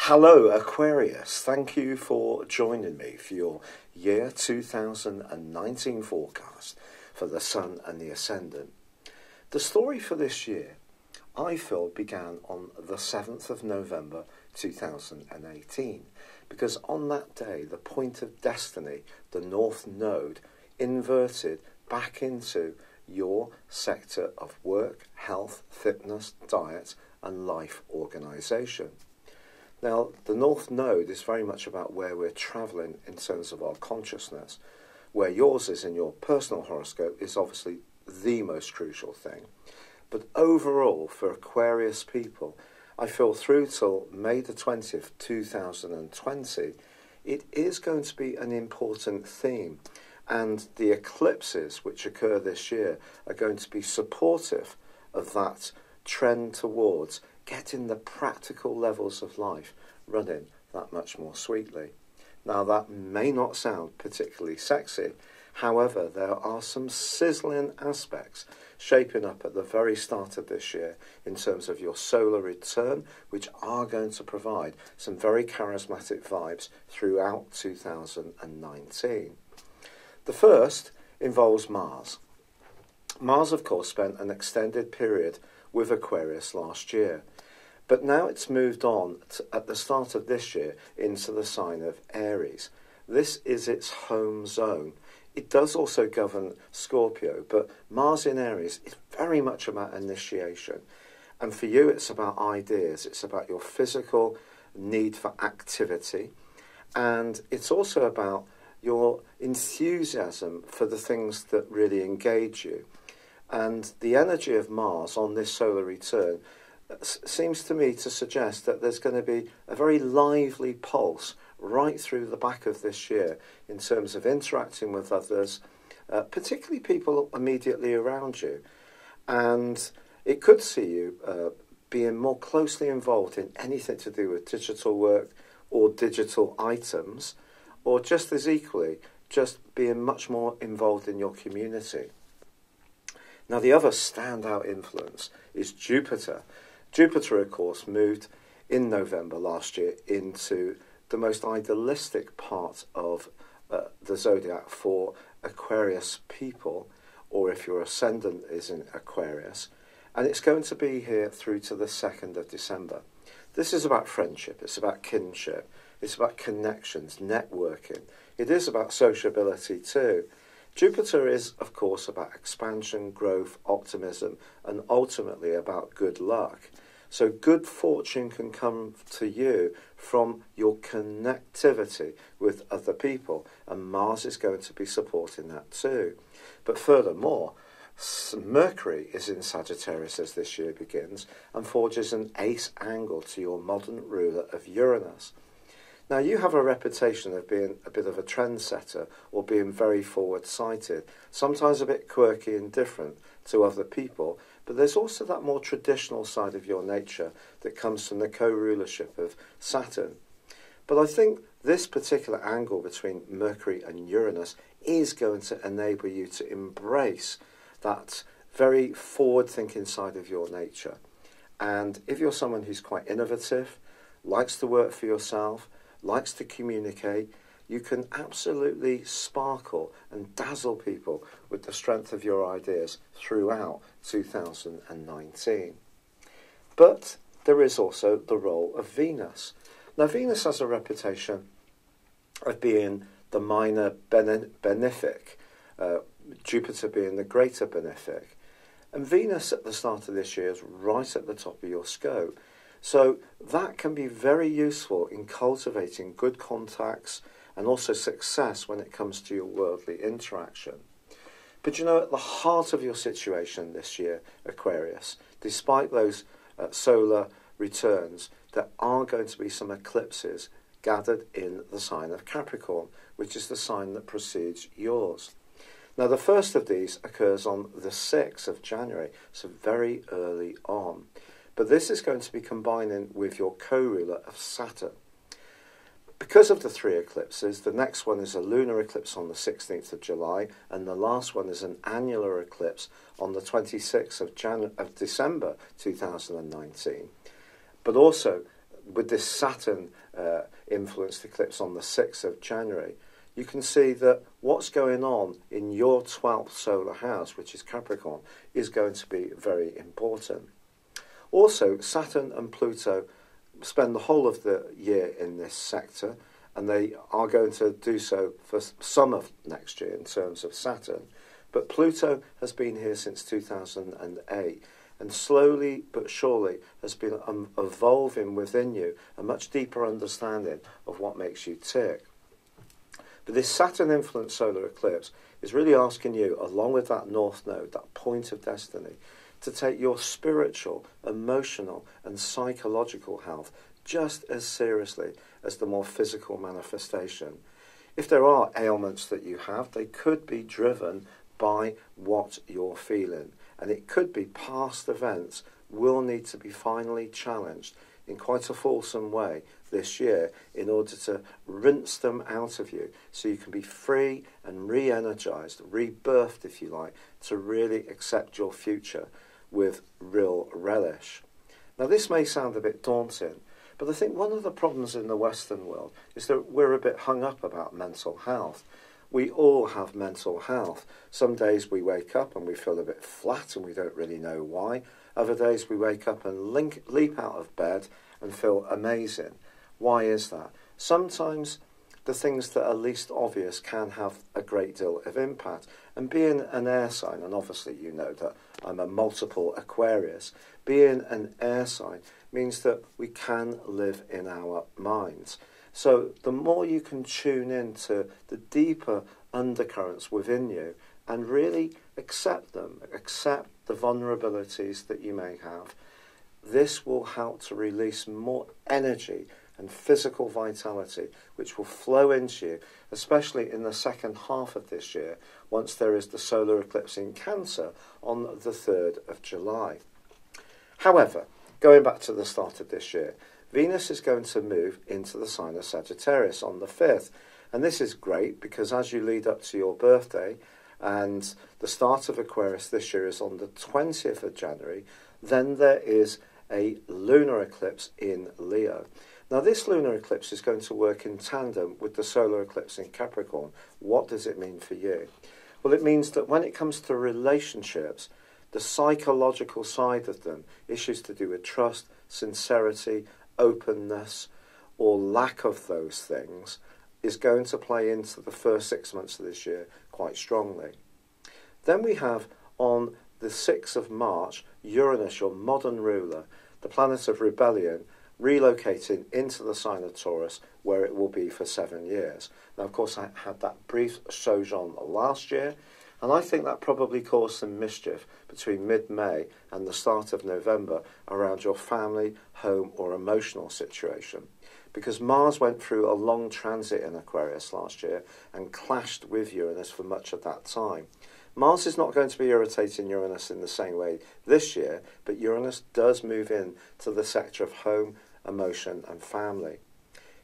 Hello Aquarius, thank you for joining me for your year 2019 forecast for the Sun and the Ascendant. The story for this year, I feel, began on the 7th of November 2018, because on that day the point of destiny, the North Node, inverted back into your sector of work, health, fitness, diet and life organisation. Now, the North Node is very much about where we're travelling in terms of our consciousness. Where yours is in your personal horoscope is obviously the most crucial thing. But overall, for Aquarius people, I feel through till May the 20th, 2020, it is going to be an important theme. And the eclipses which occur this year are going to be supportive of that trend towards getting the practical levels of life running that much more sweetly. Now, that may not sound particularly sexy. However, there are some sizzling aspects shaping up at the very start of this year in terms of your solar return, which are going to provide some very charismatic vibes throughout 2019. The first involves Mars. Mars, of course, spent an extended period with Aquarius last year, but now it's moved on at the start of this year into the sign of Aries. This is its home zone. It does also govern Scorpio, but Mars in Aries is very much about initiation. And for you, it's about ideas. It's about your physical need for activity. And it's also about your enthusiasm for the things that really engage you. And the energy of Mars on this solar return seems to me to suggest that there's going to be a very lively pulse right through the back of this year in terms of interacting with others, particularly people immediately around you. And it could see you being more closely involved in anything to do with digital work or digital items, or just as equally, just being much more involved in your community. Now, the other standout influence is Jupiter. Jupiter, of course, moved in November last year into the most idealistic part of the Zodiac for Aquarius people, or if your ascendant is in Aquarius, and it's going to be here through to the 2nd of December. This is about friendship, it's about kinship, it's about connections, networking. It is about sociability too. Jupiter is, of course, about expansion, growth, optimism, and ultimately about good luck. So good fortune can come to you from your connectivity with other people, and Mars is going to be supporting that too. But furthermore, Mercury is in Sagittarius as this year begins and forges an ace angle to your modern ruler of Uranus. Now, you have a reputation of being a bit of a trendsetter or being very forward-sighted, sometimes a bit quirky and different to other people, but there's also that more traditional side of your nature that comes from the co-rulership of Saturn. But I think this particular angle between Mercury and Uranus is going to enable you to embrace that very forward-thinking side of your nature. And if you're someone who's quite innovative, likes to work for yourself, likes to communicate, you can absolutely sparkle and dazzle people with the strength of your ideas throughout 2019. But there is also the role of Venus. Now, Venus has a reputation of being the minor benefic, Jupiter being the greater benefic. And Venus at the start of this year is right at the top of your scope. So that can be very useful in cultivating good contacts and also success when it comes to your worldly interaction. But you know, at the heart of your situation this year, Aquarius, despite those solar returns, there are going to be some eclipses gathered in the sign of Capricorn, which is the sign that precedes yours. Now, the first of these occurs on the 6th of January, so very early on. But this is going to be combining with your co-ruler of Saturn. Because of the three eclipses, the next one is a lunar eclipse on the 16th of July, and the last one is an annular eclipse on the 26th of December 2019. But also, with this Saturn influenced eclipse on the 6th of January, you can see that what's going on in your 12th solar house, which is Capricorn, is going to be very important. Also, Saturn and Pluto spend the whole of the year in this sector, and they are going to do so for some of next year in terms of Saturn. But Pluto has been here since 2008, and slowly but surely has been evolving within you a much deeper understanding of what makes you tick. But this Saturn-influenced solar eclipse is really asking you, along with that North Node, that point of destiny, to take your spiritual, emotional and psychological health just as seriously as the more physical manifestation. If there are ailments that you have, they could be driven by what you're feeling, and it could be past events will need to be finally challenged in quite a fulsome way this year in order to rinse them out of you so you can be free and re-energized, rebirthed if you like, to really accept your future with real relish. Now this may sound a bit daunting, but I think one of the problems in the Western world is that we're a bit hung up about mental health. We all have mental health. Some days we wake up and we feel a bit flat and we don't really know why. Other days we wake up and leap out of bed and feel amazing. Why is that? Sometimes the things that are least obvious can have a great deal of impact. And being an air sign, and obviously you know that I'm a multiple Aquarius, being an air sign means that we can live in our minds. So the more you can tune into the deeper undercurrents within you and really accept them, accept the vulnerabilities that you may have, this will help to release more energy and physical vitality, which will flow into you, especially in the second half of this year, once there is the solar eclipse in Cancer on the 3rd of July. However, going back to the start of this year, Venus is going to move into the sign of Sagittarius on the 5th. And this is great because as you lead up to your birthday, and the start of Aquarius this year is on the 20th of January, then there is a lunar eclipse in Leo. Now this lunar eclipse is going to work in tandem with the solar eclipse in Capricorn. What does it mean for you? Well, it means that when it comes to relationships, the psychological side of them, issues to do with trust, sincerity, openness, or lack of those things, is going to play into the first 6 months of this year quite strongly. Then we have on the 6th of March, Uranus, your modern ruler, the planet of rebellion, relocating into the sign of Taurus, where it will be for 7 years. Now, of course, I had that brief sojourn last year, and I think that probably caused some mischief between mid-May and the start of November around your family, home, or emotional situation. Because Mars went through a long transit in Aquarius last year and clashed with Uranus for much of that time. Mars is not going to be irritating Uranus in the same way this year, but Uranus does move in to the sector of home, emotion and family.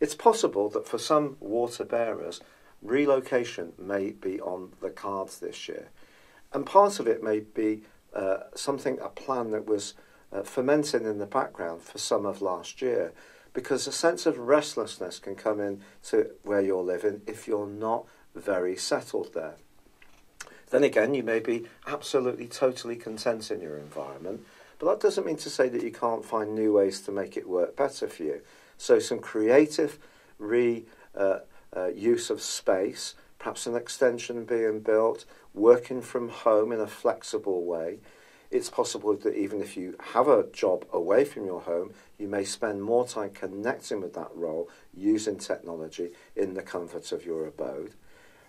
It's possible that for some water bearers, relocation may be on the cards this year. And part of it may be a plan that was fermenting in the background for some of last year, because a sense of restlessness can come in to where you're living if you're not very settled there. Then again, you may be absolutely, totally content in your environment, but that doesn't mean to say that you can't find new ways to make it work better for you. So some creative use of space, perhaps an extension being built, working from home in a flexible way. It's possible that even if you have a job away from your home, you may spend more time connecting with that role using technology in the comfort of your abode.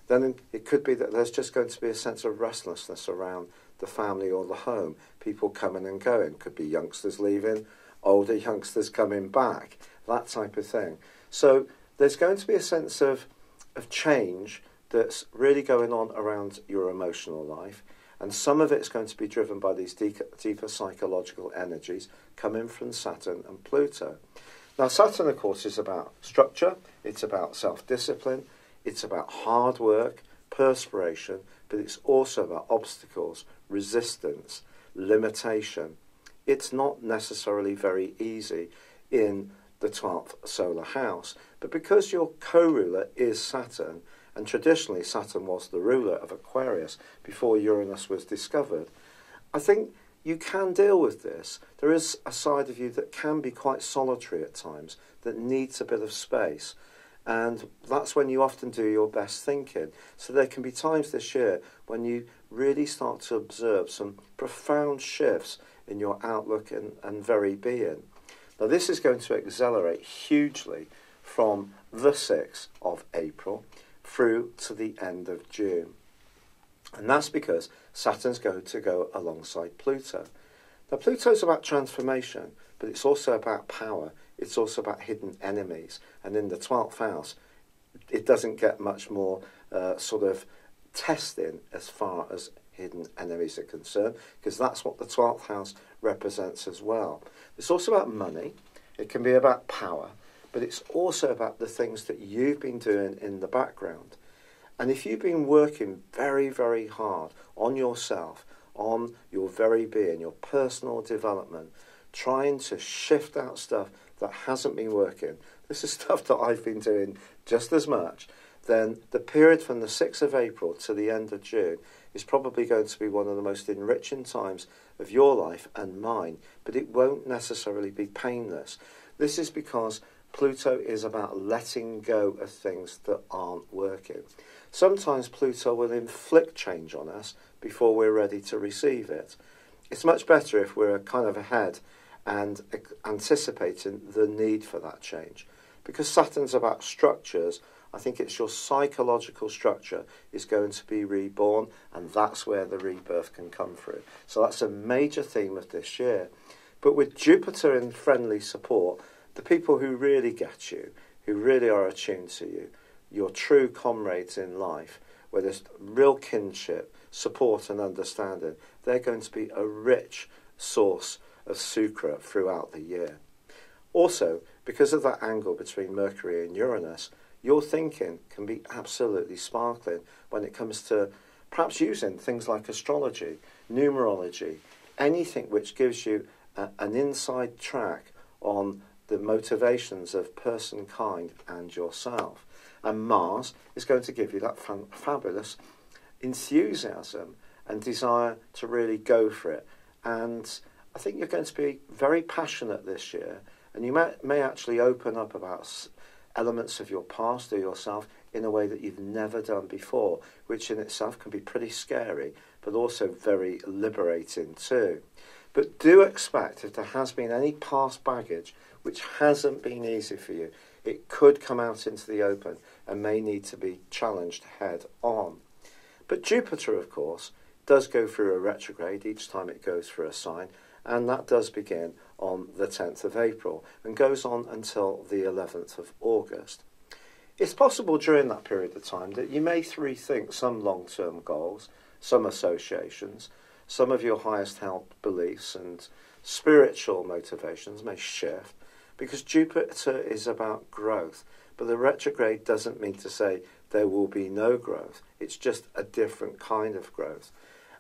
Then it could be that there's just going to be a sense of restlessness around the family or the home. People coming and going. Could be youngsters leaving, older youngsters coming back, that type of thing. So there's going to be a sense of change that's really going on around your emotional life. And some of it's going to be driven by these deeper psychological energies coming from Saturn and Pluto. Now, Saturn, of course, is about structure. It's about self-discipline. It's about hard work, perspiration, but it's also about obstacles, resistance, limitation. It's not necessarily very easy in the 12th solar house. But because your co-ruler is Saturn, and traditionally Saturn was the ruler of Aquarius before Uranus was discovered, I think you can deal with this. There is a side of you that can be quite solitary at times, that needs a bit of space. And that's when you often do your best thinking. So there can be times this year when you really start to observe some profound shifts in your outlook and very being. Now this is going to accelerate hugely from the 6th of April through to the end of June. And that's because Saturn's going to go alongside Pluto. Now Pluto's about transformation, but it's also about power. It's also about hidden enemies. And in the 12th house, it doesn't get much more sort of testing as far as hidden enemies are concerned, because that's what the 12th house represents as well. It's also about money. It can be about power, but it's also about the things that you've been doing in the background. And if you've been working very, very hard on yourself, on your very being, your personal development, trying to shift out stuff that hasn't been working, this is stuff that I've been doing just as much, then the period from the 6th of April to the end of June is probably going to be one of the most enriching times of your life and mine, but it won't necessarily be painless. This is because Pluto is about letting go of things that aren't working. Sometimes Pluto will inflict change on us before we're ready to receive it. It's much better if we're kind of ahead and anticipating the need for that change. Because Saturn's about structures, I think it's your psychological structure is going to be reborn, and that's where the rebirth can come through. So that's a major theme of this year. But with Jupiter in friendly support, the people who really get you, who really are attuned to you, your true comrades in life, where there's real kinship, support and understanding, they're going to be a rich source of sucra throughout the year. Also, because of that angle between Mercury and Uranus, your thinking can be absolutely sparkling when it comes to perhaps using things like astrology, numerology, anything which gives you an inside track on the motivations of person, kind and yourself. And Mars is going to give you that fabulous enthusiasm and desire to really go for it. And I think you're going to be very passionate this year, and you may actually open up about elements of your past or yourself in a way that you've never done before, which in itself can be pretty scary, but also very liberating too. But do expect, if there has been any past baggage which hasn't been easy for you, it could come out into the open and may need to be challenged head on. But Jupiter, of course, does go through a retrograde each time it goes through a sign, and that does begin on the 10th of April and goes on until the 11th of August. It's possible during that period of time that you may rethink some long-term goals, some associations, some of your highest held beliefs and spiritual motivations may shift, because Jupiter is about growth. But the retrograde doesn't mean to say there will be no growth. It's just a different kind of growth.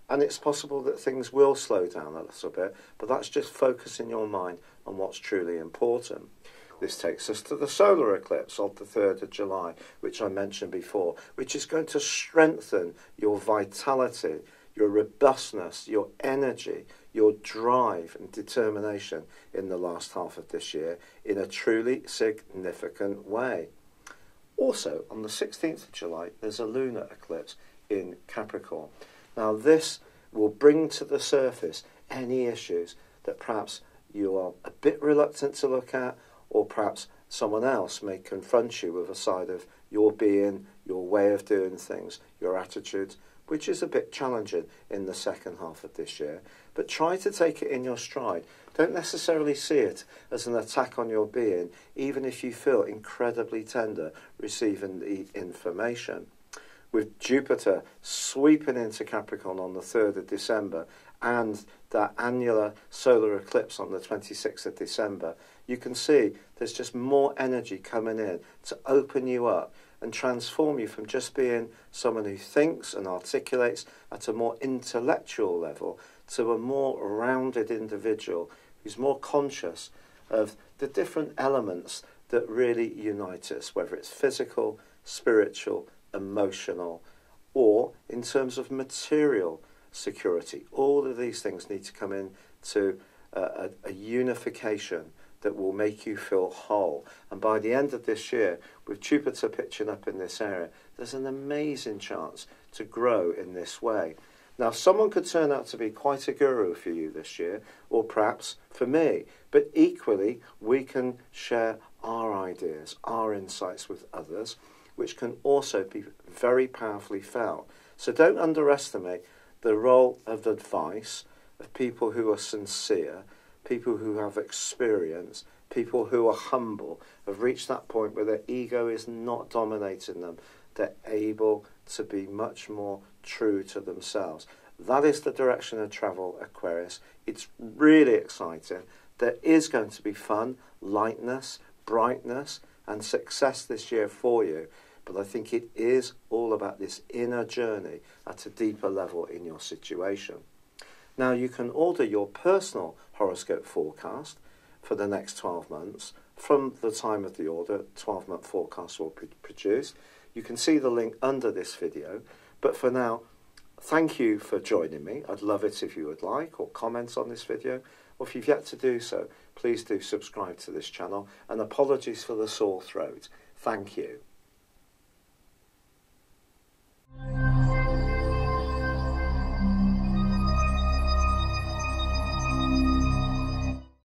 And it's possible that things will slow down a little bit, but that's just focusing your mind on what's truly important. This takes us to the solar eclipse of the 3rd of July, which I mentioned before, which is going to strengthen your vitality, your robustness, your energy, your drive and determination in the last half of this year in a truly significant way. Also, on the 16th of July, there's a lunar eclipse in Capricorn. Now, this will bring to the surface any issues that perhaps you are a bit reluctant to look at, or perhaps someone else may confront you with a side of your being, your way of doing things, your attitudes, which is a bit challenging in the second half of this year. But try to take it in your stride. Don't necessarily see it as an attack on your being, even if you feel incredibly tender receiving the information. With Jupiter sweeping into Capricorn on the 3rd of December and that annular solar eclipse on the 26th of December, you can see there's just more energy coming in to open you up and transform you from just being someone who thinks and articulates at a more intellectual level to a more rounded individual who's more conscious of the different elements that really unite us, whether it's physical, spiritual, emotional, or in terms of material security. All of these things need to come into a unification that will make you feel whole. And by the end of this year, with Jupiter pitching up in this area, there's an amazing chance to grow in this way. Now, someone could turn out to be quite a guru for you this year, or perhaps for me, but equally, we can share our ideas, our insights with others, which can also be very powerfully felt. So don't underestimate the role of advice of people who are sincere, people who have experience, people who are humble, have reached that point where their ego is not dominating them. They're able to be much more true to themselves. That is the direction of travel, Aquarius. It's really exciting. There is going to be fun, lightness, brightness, and success this year for you. But I think it is all about this inner journey at a deeper level in your situation. Now, you can order your personal horoscope forecast for the next 12 months. From the time of the order, 12-month forecast will be produced. You can see the link under this video. But for now, thank you for joining me. I'd love it if you would like or comment on this video. Or if you've yet to do so, please do subscribe to this channel. And apologies for the sore throat. Thank you.